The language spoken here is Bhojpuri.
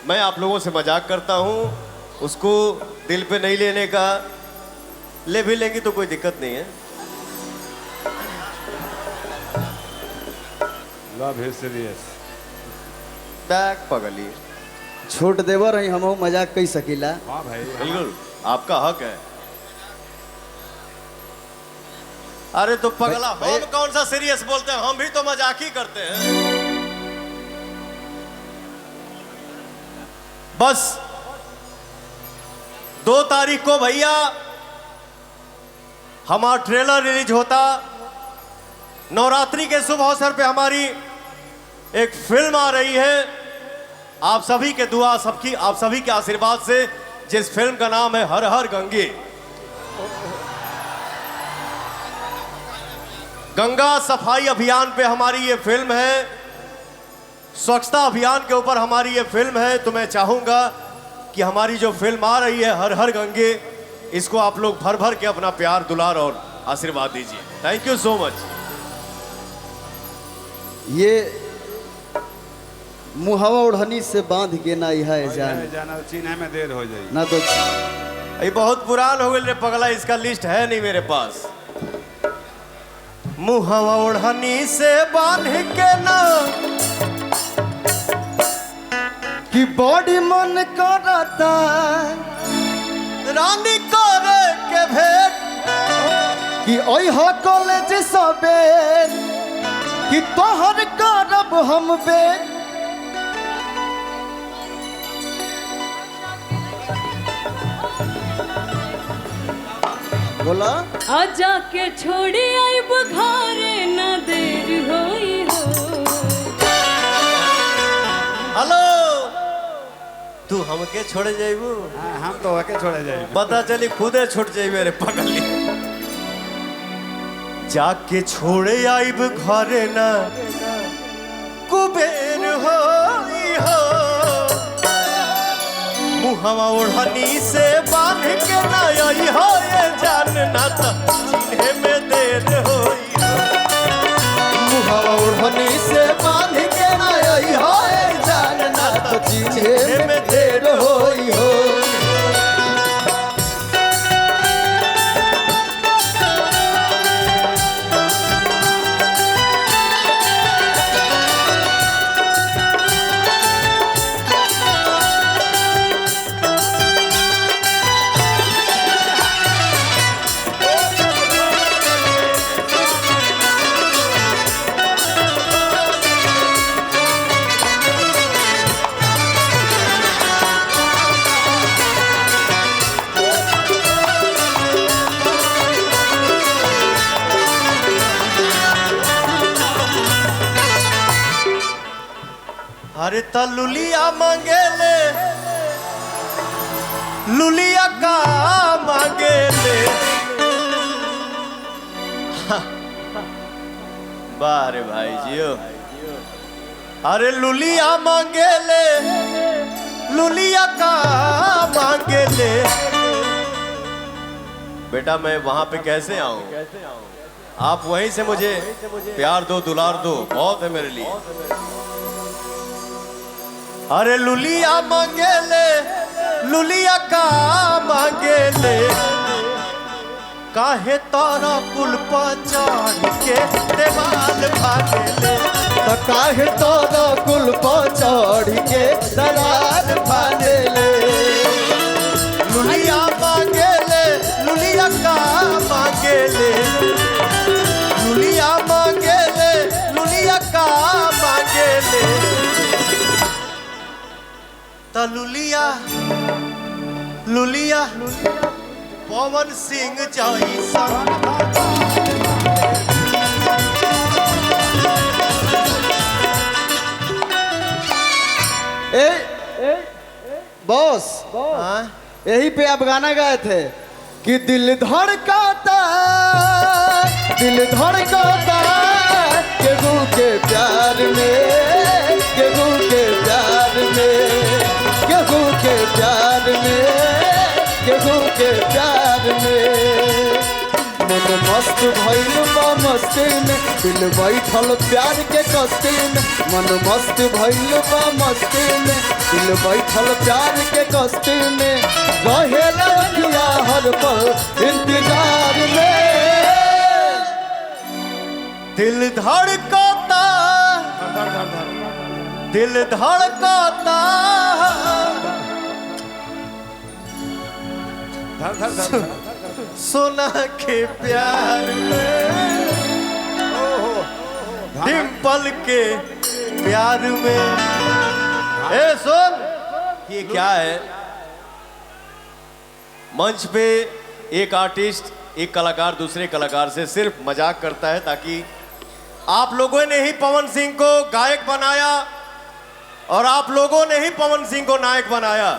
मैं आप लोगों से मजाक करता हूँ, उसको दिल पे नहीं लेने का, ले भी लेंगी तो कोई दिक्कत नहीं है। Love is serious. बैक पगली छोट देवर रही हम मजाक कई सकीला। हाँ भाई, बिल्कुल आपका हक है। अरे तो पगला हम कौन सा सीरियस बोलते हैं, हम भी तो मजाक ही करते हैं। बस 2 तारीख को भैया हमारा ट्रेलर रिलीज होता। नवरात्रि के शुभ अवसर पे हमारी एक फिल्म आ रही है। आप सभी के दुआ, आप सभी के आशीर्वाद से, जिस फिल्म का नाम है हर हर गंगे। गंगा सफाई अभियान पे हमारी ये फिल्म है, स्वच्छता अभियान के ऊपर हमारी ये फिल्म है। तो मैं चाहूंगा कि हमारी जो फिल्म आ रही है हर हर गंगे, इसको आप लोग भर भर के अपना प्यार, दुलार और आशीर्वाद दीजिए। Thank you so much. ये मुहवा ओढ़नी से बांध के ना है जाना चीन्हे में देर हो जाएगी ना। तो ये बहुत पुरान हो गए रे पगला, इसका लिस्ट है नहीं मेरे पास। मुहवा ओढ़नी से बांध के ना कि बॉडी मन करता रानी करे के भेंट कि ओह कॉलेज सबे कि तोहर करब हम बेट। बोला आजा के छोड़ी आई बुखारे ना देर होई हो। हेलो, तू हमके छोड़े जाइबू? हम तो आके छोड़े जाएंगे। पता चली खुदे छूट जाई मेरे पगली। जाके छोड़े आइब घरे ना कुबेर होई हो। मुहवा ओढ़नी से बांध के ना आई हो, ये जान ना तो चिन्हे में देर होई हो। मुहवा ओढ़नी से बांध के ना आई हो, ये जान ना तो चिन्हे में देर होई हो। अरे त लुलिया मांगेले, लुलिया का मांगेले। बारे भाई जियो। अरे लुलिया मांगेले, लुलिया का मांगेले। बेटा मैं वहां पे कैसे आऊं? आप वहीं से मुझे प्यार दो, दुलार दो, बहुत है मेरे लिए। अरे लुलिया मांगेले, लुलिया का मांगेले। काहे तारा कुल पर चढ़ के देवाल भागेले। तो काहे तोरा कुल पर चढ़ के दरार फाड़ेले। लुलिया मांगेले, लुलिया का मांगेले। लुलिया मांगेले, लुलिया का मांगेले। लुलिया लुलिया पवन सिंह जैसा। बॉस, यही पे आप गाना गाए थे कि दिल धड़काता, दिल धड़काता केहू के प्यार में, केहू के प्यार में, केहू के प्यार में, केहू के प्यार में। मन मस्त भइल बा मस्ती में, दिल बैठल प्यार के कस्ती में। मन मस्त भइल बा मस्ती में, दिल बैठल प्यार के कष्ट में रहेला अखिया हर पल इंतजार में। दिल धड़कता, दिल धड़कता, धर धर धर धर। सोना के प्यार में, डिम्पल के प्यार में। ए सुन, ये क्या है? मंच पे एक आर्टिस्ट, एक कलाकार दूसरे कलाकार से सिर्फ मजाक करता है ताकि आप लोगों ने ही पवन सिंह को गायक बनाया और आप लोगों ने ही पवन सिंह को नायक बनाया।